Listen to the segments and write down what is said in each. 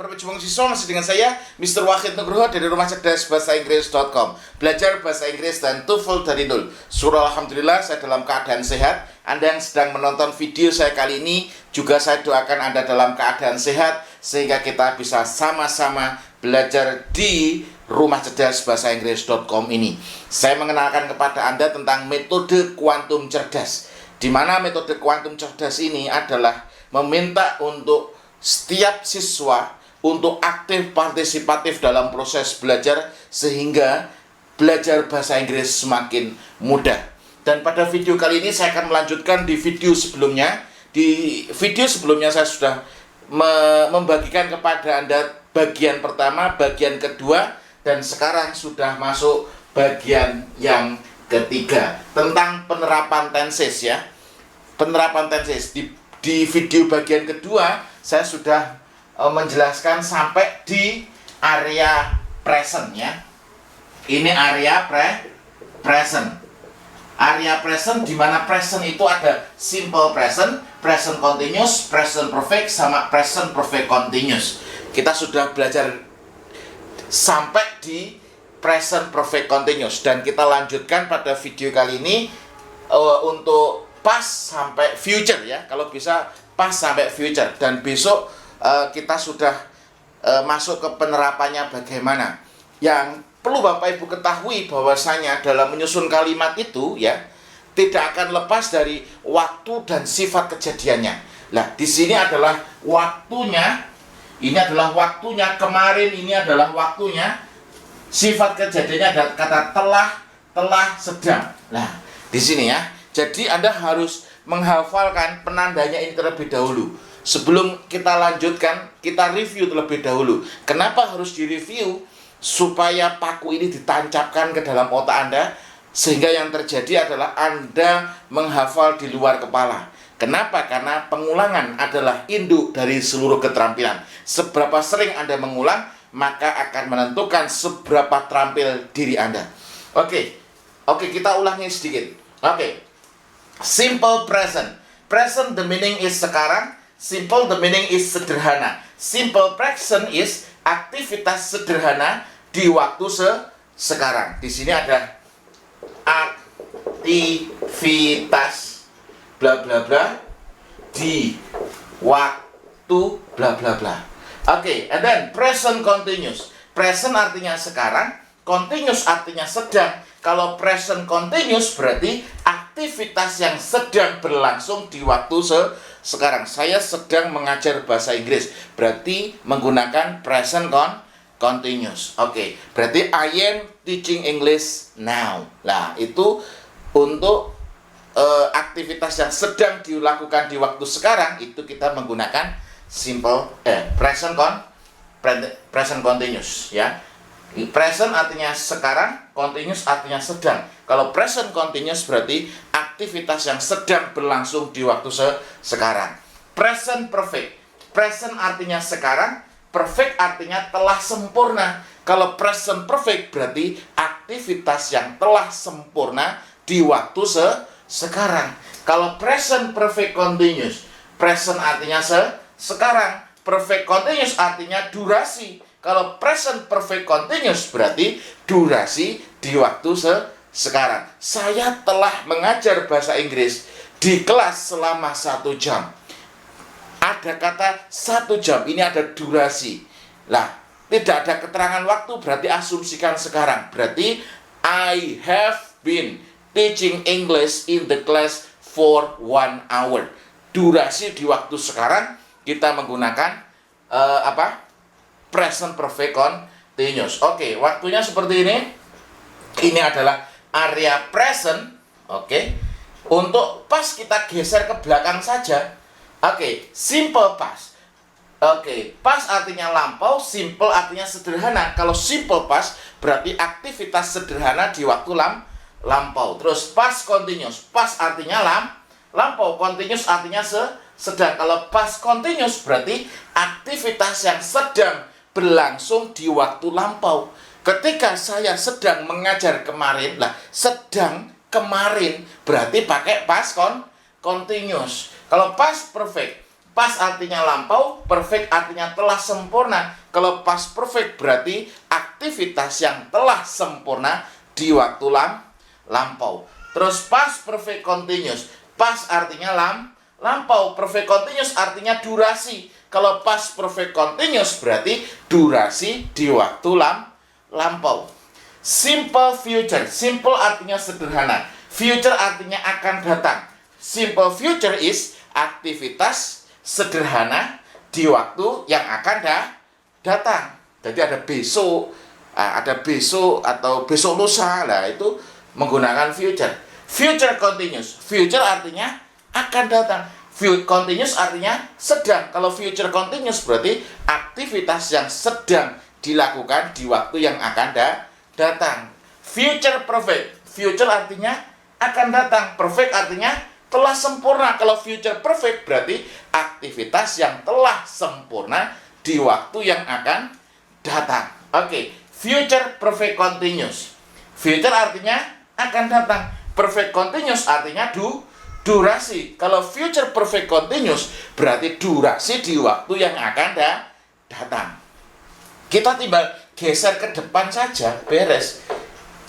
Perjuangan Siswa masih dengan saya, Mr. Wahid Nugroho dari Rumah Cerdas Bahasa Inggris.com. Belajar bahasa Inggris dan TOEFL dari nol. Surah Alhamdulillah, saya dalam keadaan sehat. Anda yang sedang menonton video saya kali ini, juga saya doakan Anda dalam keadaan sehat, sehingga kita bisa sama-sama belajar di Rumah Cerdas Bahasa Inggris.com ini. Saya mengenalkan kepada Anda tentang metode kuantum cerdas, di mana metode kuantum cerdas ini adalah meminta untuk setiap siswa untuk aktif partisipatif dalam proses belajar sehingga belajar bahasa Inggris semakin mudah. Dan pada video kali ini saya akan melanjutkan di video sebelumnya. Di video sebelumnya saya sudah membagikan kepada Anda bagian pertama, bagian kedua, dan sekarang sudah masuk bagian yang ketiga tentang penerapan tenses ya. Penerapan tenses di video bagian kedua saya sudah menjelaskan sampai di area present ya. Ini area present. Area present di mana present itu ada simple present, present continuous, present perfect sama present perfect continuous. Kita sudah belajar sampai di present perfect continuous dan kita lanjutkan pada video kali ini untuk past sampai future ya. Kalau bisa past sampai future, dan besok kita sudah masuk ke penerapannya bagaimana. Yang perlu Bapak Ibu ketahui bahwasanya dalam menyusun kalimat itu ya tidak akan lepas dari waktu dan sifat kejadiannya. Nah, di sini adalah waktunya, ini adalah waktunya, kemarin ini adalah waktunya, sifat kejadiannya ada kata telah, sedang. Nah, di sini ya. Jadi Anda harus menghafalkan penandanya ini terlebih dahulu. Sebelum kita lanjutkan, kita review terlebih dahulu. Kenapa harus direview? Supaya paku ini ditancapkan ke dalam otak Anda, sehingga yang terjadi adalah Anda menghafal di luar kepala. Kenapa? Karena pengulangan adalah induk dari seluruh keterampilan. Seberapa sering Anda mengulang, maka akan menentukan seberapa terampil diri Anda. Oke, kita ulangi sedikit. Simple present. Present the meaning is sekarang. Simple the meaning is sederhana. Simple present is aktivitas sederhana di waktu sekarang. Di sini ada aktivitas bla bla bla di waktu bla bla bla. And then present continuous. Present artinya sekarang, continuous artinya sedang. Kalau present continuous berarti aktivitas yang sedang berlangsung di waktu sekarang. Saya sedang mengajar bahasa Inggris, berarti menggunakan present continuous. Berarti I am teaching English now. Nah, itu untuk aktivitas yang sedang dilakukan di waktu sekarang, itu kita menggunakan present continuous ya. Present artinya sekarang, continuous artinya sedang. Kalau present continuous berarti aktivitas yang sedang berlangsung di waktu sekarang. Present perfect. Present artinya sekarang, perfect artinya telah sempurna. Kalau present perfect berarti aktivitas yang telah sempurna di waktu sekarang. Kalau present perfect continuous, present artinya sekarang, perfect continuous artinya durasi. Kalau present perfect continuous berarti durasi di waktu sekarang. Saya telah mengajar bahasa Inggris di kelas selama 1 jam. Ada kata 1 jam, ini ada durasi. Lah, tidak ada keterangan waktu, berarti asumsikan sekarang. Berarti I have been teaching English in the class for 1 hour. Durasi di waktu sekarang kita menggunakan present perfect continuous. Waktunya seperti ini. Ini adalah area present. Untuk past kita geser ke belakang saja. Simple past. Past artinya lampau, simple artinya sederhana. Kalau simple past berarti aktivitas sederhana di waktu lampau. Terus past continuous. Past artinya lampau, continuous artinya sedang. Kalau past continuous berarti aktivitas yang sedang berlangsung di waktu lampau. Ketika saya sedang mengajar kemarin, sedang kemarin berarti pakai past continuous. Kalau past perfect Past artinya lampau, perfect artinya telah sempurna. Kalau past perfect berarti aktivitas yang telah sempurna di waktu lampau. Terus past perfect continuous. Past artinya lampau, perfect continuous artinya durasi. Kalau past perfect continuous berarti durasi di waktu lampau. Simple future. Simple artinya sederhana. Future artinya akan datang. Simple future is aktivitas sederhana di waktu yang akan datang. Jadi ada besok atau besok lusa. Nah, itu menggunakan future. Future continuous. Future artinya akan datang. Continuous artinya sedang. Kalau future continuous berarti aktivitas yang sedang dilakukan di waktu yang akan datang. Future perfect. Future artinya akan datang. Perfect artinya telah sempurna. Kalau future perfect berarti aktivitas yang telah sempurna di waktu yang akan datang. Oke, future perfect continuous. Future artinya akan datang. Perfect continuous artinya durasi. Kalau future perfect continuous berarti durasi di waktu yang akan datang. Kita tinggal geser ke depan saja, beres.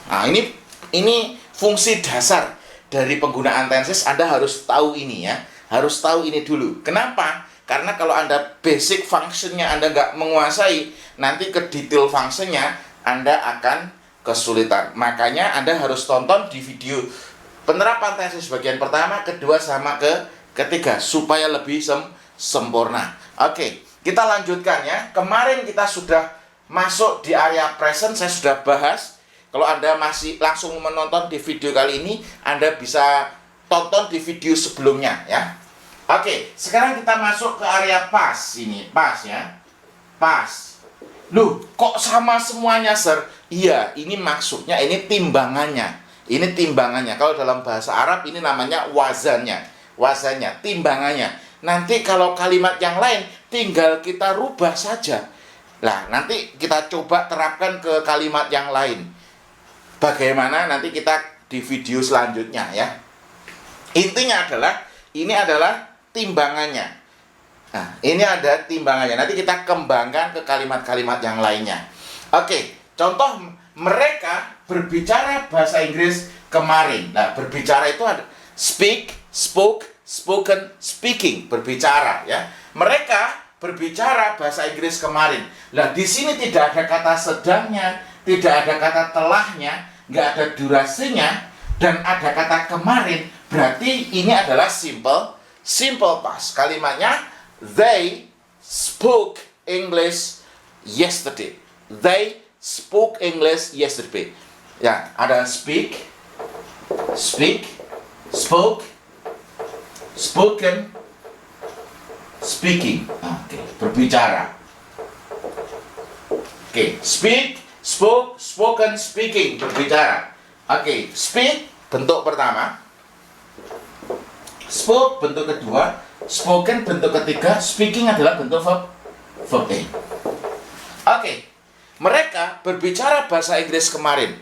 Nah, ini fungsi dasar dari penggunaan tenses. Anda harus tahu ini ya. Harus tahu ini dulu. Kenapa? Karena kalau Anda basic functionnya Anda nggak menguasai, nanti ke detail functionnya Anda akan kesulitan. Makanya Anda harus tonton di video penerapan tenses bagian pertama, kedua, sama ketiga supaya lebih sempurna. Oke, kita lanjutkan ya. Kemarin kita sudah masuk di area present, saya sudah bahas. Kalau Anda masih langsung menonton di video kali ini, Anda bisa tonton di video sebelumnya ya. Oke, sekarang kita masuk ke area past ini. Past ya. Past. Loh, kok sama semuanya, Sir? Iya, ini maksudnya, ini timbangannya. Ini timbangannya. Kalau dalam bahasa Arab ini namanya wazannya. Wazannya, timbangannya. Nanti kalau kalimat yang lain tinggal kita rubah saja. Nah, nanti kita coba terapkan ke kalimat yang lain. Bagaimana nanti kita di video selanjutnya ya. Intinya adalah ini adalah timbangannya. Nah, ini ada timbangannya. Nanti kita kembangkan ke kalimat-kalimat yang lainnya. Oke, contoh mereka berbicara bahasa Inggris kemarin. Nah, berbicara itu ada speak, spoke, spoken, speaking, berbicara ya. Mereka berbicara bahasa Inggris kemarin. Nah, di sini tidak ada kata sedangnya, tidak ada kata telahnya, nggak ada durasinya, dan ada kata kemarin. Berarti ini adalah simple past. Kalimatnya they spoke English yesterday. They spoke English yesterday. Ya, ada speak, spoke, spoken, speaking. Oke, berbicara. Oke, speak, spoke, spoken, speaking, berbicara. Oke, speak bentuk pertama, spoke bentuk kedua, spoken bentuk ketiga, speaking adalah bentuk verb A. Oke, mereka berbicara bahasa Inggris kemarin.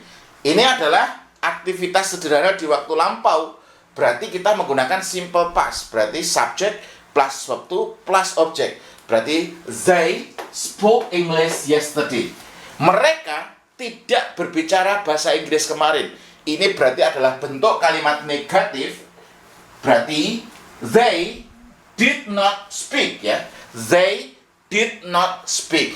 Ini adalah aktivitas sederhana di waktu lampau. Berarti kita menggunakan simple past. Berarti subject plus verb to plus object. Berarti they spoke English yesterday. Mereka tidak berbicara bahasa Inggris kemarin. Ini berarti adalah bentuk kalimat negatif. Berarti they did not speak ya. They did not speak.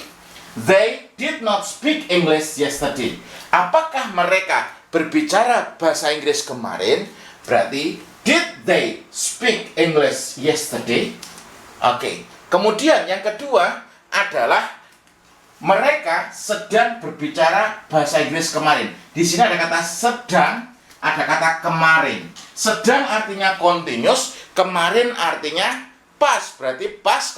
They did not speak English yesterday. Apakah mereka berbicara bahasa Inggris kemarin? Berarti did they speak English yesterday? Oke. Kemudian yang kedua adalah mereka sedang berbicara bahasa Inggris kemarin. Di sini ada kata sedang, ada kata kemarin. Sedang artinya continuous, kemarin artinya past. Berarti past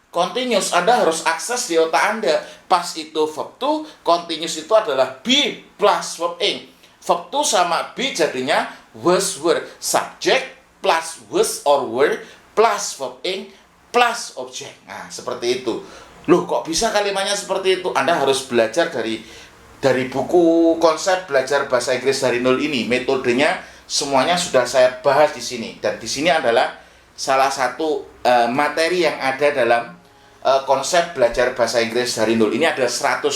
continuous. Anda harus akses di otak Anda. Past itu verb to, continuous itu adalah be plus verb ing. Verb to sama be jadinya was were. Subject plus was or were plus verb ing plus object. Nah, seperti itu. Loh, kok bisa kalimatnya seperti itu? Anda harus belajar dari buku konsep belajar bahasa Inggris dari nol ini. Metodenya semuanya sudah saya bahas di sini. Dan di sini adalah salah satu materi yang ada dalam konsep belajar bahasa Inggris dari nol. Ini ada 120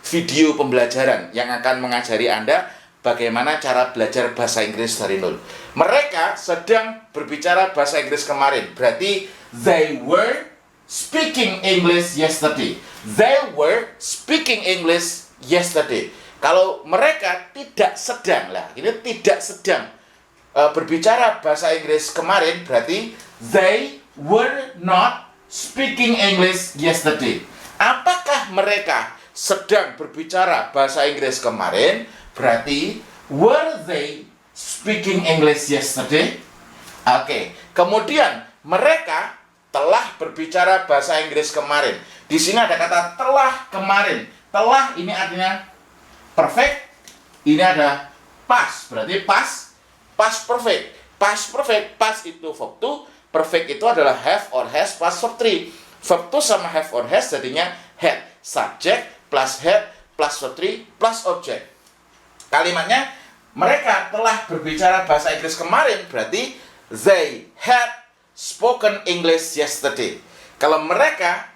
video pembelajaran yang akan mengajari Anda bagaimana cara belajar bahasa Inggris dari nol. Mereka sedang berbicara bahasa Inggris kemarin. Berarti they were speaking English yesterday. They were speaking English yesterday. Kalau mereka tidak sedang, ini tidak sedang berbicara bahasa Inggris kemarin, berarti they were not speaking English yesterday. Apakah mereka sedang berbicara bahasa Inggris kemarin? Berarti were they speaking English yesterday? Oke. Kemudian mereka telah berbicara bahasa Inggris kemarin. Di sini ada kata telah kemarin. Telah ini artinya perfect. Ini ada past. Berarti past perfect. Past perfect, past itu verb 2, perfect itu adalah have or has plus verb 3. Verb 2 sama have or has jadinya had. Subject plus had plus verb 3 plus object. Kalimatnya, mereka telah berbicara bahasa Inggris kemarin, berarti they had spoken English yesterday. Kalau mereka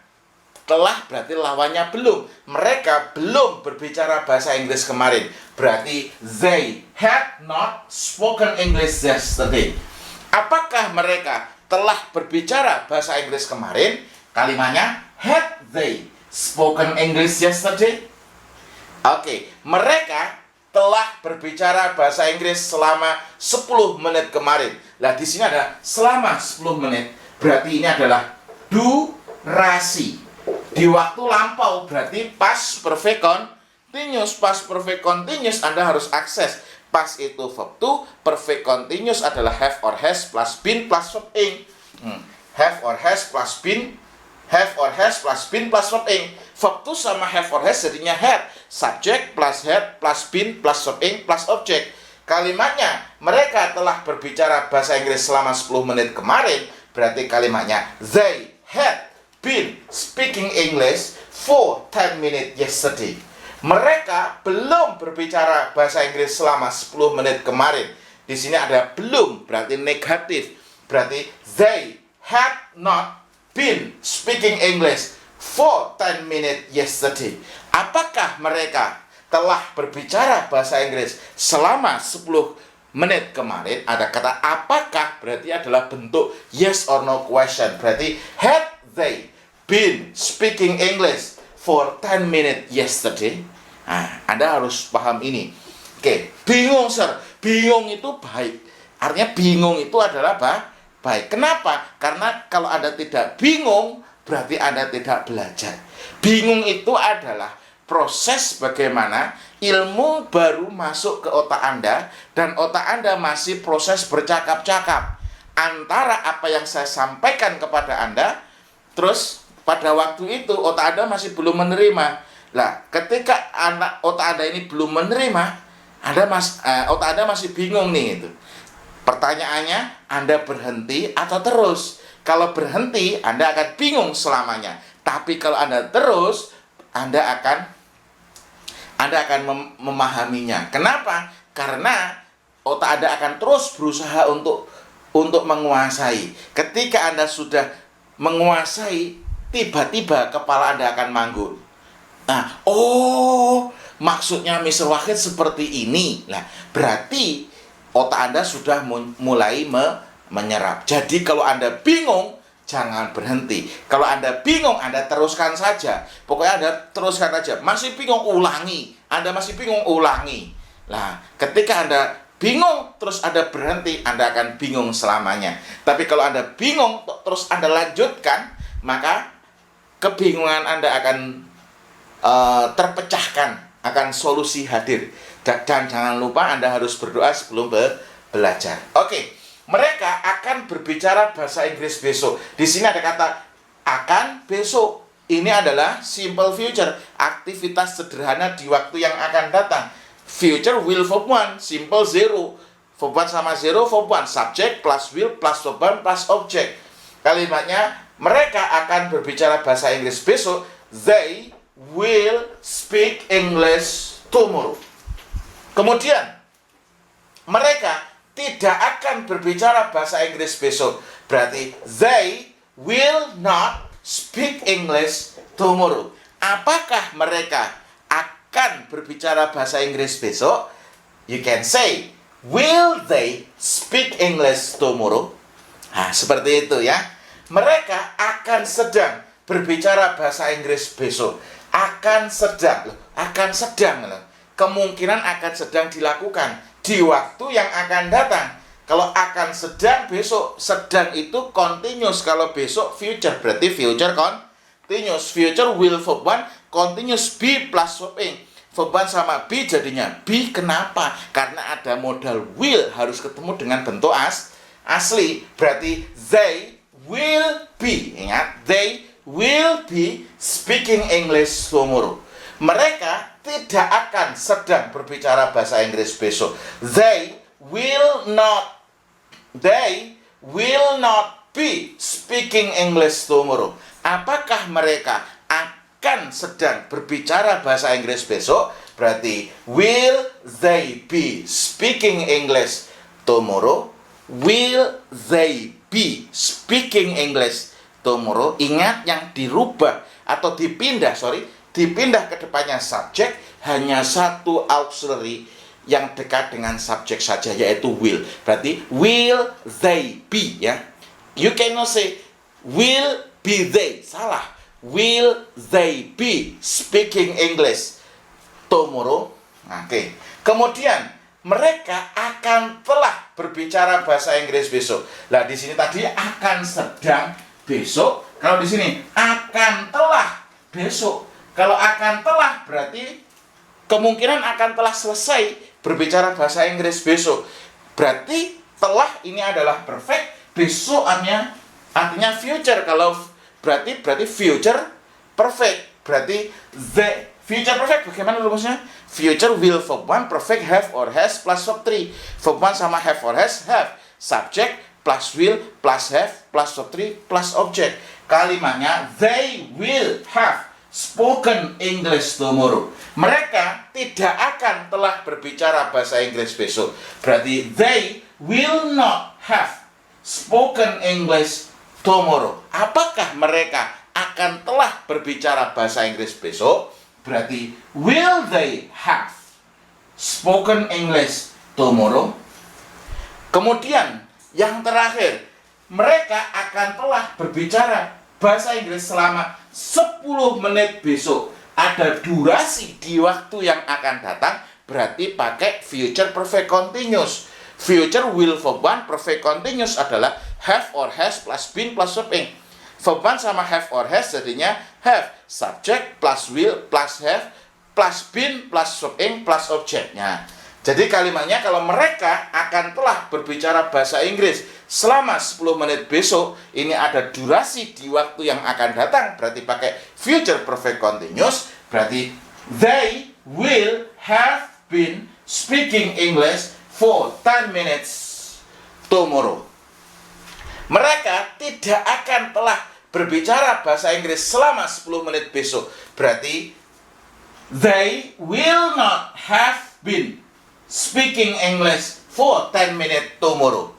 telah, berarti lawannya belum. Mereka belum berbicara bahasa Inggris kemarin, berarti they had not spoken English yesterday. Apakah mereka telah berbicara bahasa Inggris kemarin? Kalimatnya had they spoken English yesterday? Oke, mereka telah berbicara bahasa Inggris selama 10 menit kemarin. Nah, di sini ada selama 10 menit. Berarti ini adalah durasi. Di waktu lampau, berarti past perfect continuous. Past perfect continuous Anda harus akses. Past itu verb 2, perfect continuous adalah have or has plus been plus verb ing. Have or has plus been, have or has plus been plus verb ing. Verb 2 sama have or has jadinya had. Subject plus had plus been plus verb ing plus object. Kalimatnya, mereka telah berbicara bahasa Inggris selama 10 menit kemarin. Berarti kalimatnya, they had been speaking English for 10 minutes yesterday. Mereka belum berbicara bahasa Inggris selama 10 menit kemarin. Di sini ada belum, berarti negatif. Berarti they had not been speaking English for 10 minutes yesterday. Apakah mereka telah berbicara bahasa Inggris selama 10 menit kemarin? Ada kata apakah, berarti adalah bentuk yes or no question. Berarti had they been speaking English for 10 minutes yesterday? Nah, Anda harus paham ini. Oke, bingung sir. Bingung itu baik. Artinya bingung itu adalah baik. Kenapa? Karena kalau Anda tidak bingung, berarti Anda tidak belajar. Bingung itu adalah proses bagaimana ilmu baru masuk ke otak Anda, dan otak Anda masih proses bercakap-cakap antara apa yang saya sampaikan kepada Anda, terus pada waktu itu otak Anda masih belum menerima. Lah, ketika otak Anda ini belum menerima, otak Anda masih bingung nih itu. Pertanyaannya, Anda berhenti atau terus? Kalau berhenti, Anda akan bingung selamanya. Tapi kalau Anda terus, Anda akan memahaminya. Kenapa? Karena otak Anda akan terus berusaha untuk menguasai. Ketika Anda sudah menguasai, tiba-tiba kepala Anda akan manggut. Nah, maksudnya Mr. Wahid seperti ini. Nah, berarti otak Anda sudah mulai menyerap. Jadi kalau Anda bingung, jangan berhenti. Kalau Anda bingung, Anda teruskan saja. Pokoknya Anda teruskan saja. Masih bingung, ulangi. Anda masih bingung, ulangi. Nah, ketika Anda bingung, terus Anda berhenti, Anda akan bingung selamanya. Tapi kalau Anda bingung, terus Anda lanjutkan, maka kebingungan Anda akan terpecahkan, akan solusi hadir. Dan jangan lupa Anda harus berdoa sebelum belajar. Oke, mereka akan berbicara bahasa Inggris besok. Di sini ada kata akan besok. Ini adalah simple future, aktivitas sederhana di waktu yang akan datang. Future will verb 1, simple 0. Verb 1 sama 0, verb 1. Subject plus will plus verb 1 plus object. Kalimatnya, mereka akan berbicara bahasa Inggris besok. They will speak English tomorrow. Kemudian, mereka tidak akan berbicara bahasa Inggris besok. Berarti they will not speak English tomorrow. Apakah mereka akan berbicara bahasa Inggris besok? You can say, will they speak English tomorrow? Nah, seperti itu ya. Mereka akan sedang berbicara bahasa Inggris besok. Akan sedang loh. Kemungkinan akan sedang dilakukan di waktu yang akan datang. Kalau akan sedang besok, sedang itu continuous. Kalau besok future, berarti future continuous. Future will verb 1 continuous, be plus verb ing. Verb 1 sama be jadinya be. Kenapa? Karena ada modal will, harus ketemu dengan bentuk asli. Berarti they will be, ingat, they will be speaking English tomorrow. Mereka tidak akan sedang berbicara bahasa Inggris besok. They will not be speaking English tomorrow. Apakah mereka akan sedang berbicara bahasa Inggris besok? Berarti will they be speaking English tomorrow? Will they be speaking English tomorrow? Ingat, yang dirubah atau dipindah ke depannya subjek, hanya satu auxiliary yang dekat dengan subjek saja, yaitu will. Berarti will they be, ya. You cannot say will be they. Salah. Will they be speaking English tomorrow? Oke. Kemudian mereka akan telah berbicara bahasa Inggris besok. Nah, di sini tadi akan sedang besok. Kalau di sini akan telah besok. Kalau akan telah berarti kemungkinan akan telah selesai berbicara bahasa Inggris besok. Berarti telah ini adalah perfect, besok artinya future. Kalau berarti future perfect. Berarti the future perfect bagaimana rumusnya? Future will verb 1 perfect have or has plus verb 3. Verb 1 sama have or has, have. Subject plus will plus have plus verb 3 plus object. Kalimatnya they will have spoken English tomorrow. Mereka tidak akan telah berbicara bahasa Inggris besok. Berarti they will not have spoken English tomorrow. Apakah mereka akan telah berbicara bahasa Inggris besok? Berarti will they have spoken English tomorrow? Kemudian yang terakhir, mereka akan telah berbicara bahasa Inggris selama 10 menit besok. Ada durasi di waktu yang akan datang, berarti pakai future perfect continuous. Future will verb 1 perfect continuous adalah have or has plus been plus verb ing. Verb 1 sama have or has jadinya have. Subject plus will plus have plus been plus verb ing plus objeknya. Jadi kalimatnya kalau mereka akan telah berbicara bahasa Inggris selama 10 menit besok, ini ada durasi di waktu yang akan datang, berarti pakai future perfect continuous, berarti they will have been speaking English for 10 minutes tomorrow. Mereka tidak akan telah berbicara bahasa Inggris selama 10 menit besok, berarti they will not have been speaking English for 10 minutes tomorrow.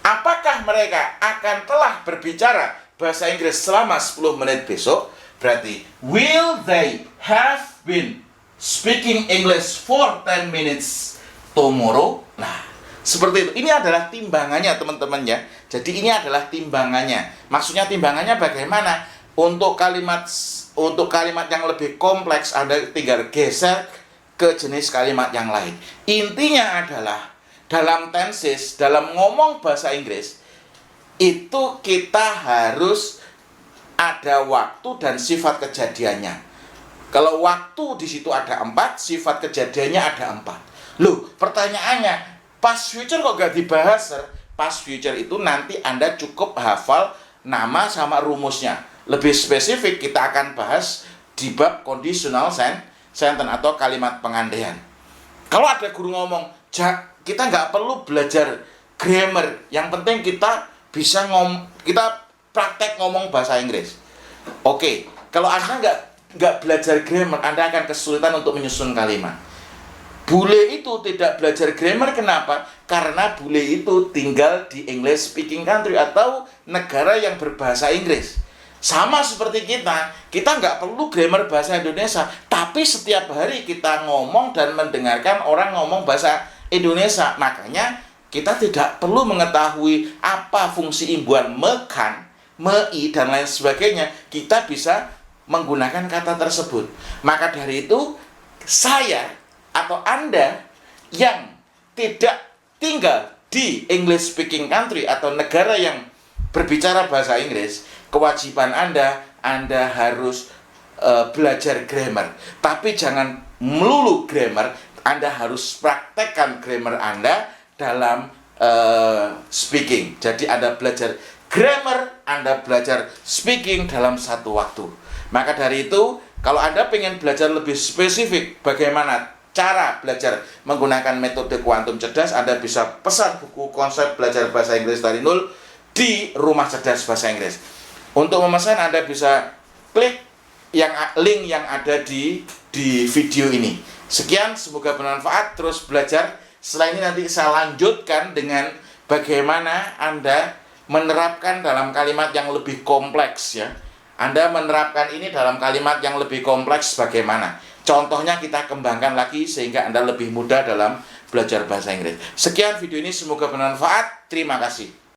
Apakah mereka akan telah berbicara bahasa Inggris selama 10 menit besok? Berarti will they have been speaking English for 10 minutes tomorrow? Nah, seperti itu. Ini adalah timbangannya, teman-teman ya. Jadi ini adalah timbangannya. Maksudnya timbangannya bagaimana? Untuk kalimat yang lebih kompleks, Anda tinggal geser ke jenis kalimat yang lain. Intinya adalah dalam tenses, dalam ngomong bahasa Inggris, itu kita harus ada waktu dan sifat kejadiannya. Kalau waktu di situ ada 4, sifat kejadiannya ada 4. Loh, pertanyaannya, past future kok gak dibahas, Sir? Past future itu nanti Anda cukup hafal nama sama rumusnya. Lebih spesifik kita akan bahas di bab conditional sentence atau kalimat pengandaian. Kalau ada guru ngomong, kita nggak perlu belajar grammar, yang penting kita bisa kita praktek ngomong bahasa Inggris. Oke, kalau Anda nggak belajar grammar, Anda akan kesulitan untuk menyusun kalimat. Bule itu tidak belajar grammar, kenapa? Karena bule itu tinggal di English speaking country atau negara yang berbahasa Inggris. Sama seperti kita nggak perlu grammar bahasa Indonesia, tapi setiap hari kita ngomong dan mendengarkan orang ngomong bahasa Indonesia. Makanya kita tidak perlu mengetahui apa fungsi imbuhan mekan, mei, dan lain sebagainya. Kita bisa menggunakan kata tersebut. Maka dari itu, saya atau Anda yang tidak tinggal di English speaking country atau negara yang berbicara bahasa Inggris, kewajiban Anda harus belajar grammar. Tapi jangan melulu grammar, Anda harus praktekkan grammar Anda dalam speaking. Jadi Anda belajar grammar, Anda belajar speaking dalam satu waktu. Maka dari itu, kalau Anda ingin belajar lebih spesifik bagaimana cara belajar menggunakan metode kuantum cerdas, Anda bisa pesan buku konsep belajar bahasa Inggris dari nol di Rumah Cerdas Bahasa Inggris. Untuk memesan, Anda bisa klik link yang ada di video ini. Sekian, semoga bermanfaat. Terus belajar. Setelah ini nanti saya lanjutkan dengan bagaimana Anda menerapkan dalam kalimat yang lebih kompleks, ya. Anda menerapkan ini dalam kalimat yang lebih kompleks bagaimana? Contohnya kita kembangkan lagi sehingga Anda lebih mudah dalam belajar bahasa Inggris. Sekian video ini, semoga bermanfaat. Terima kasih.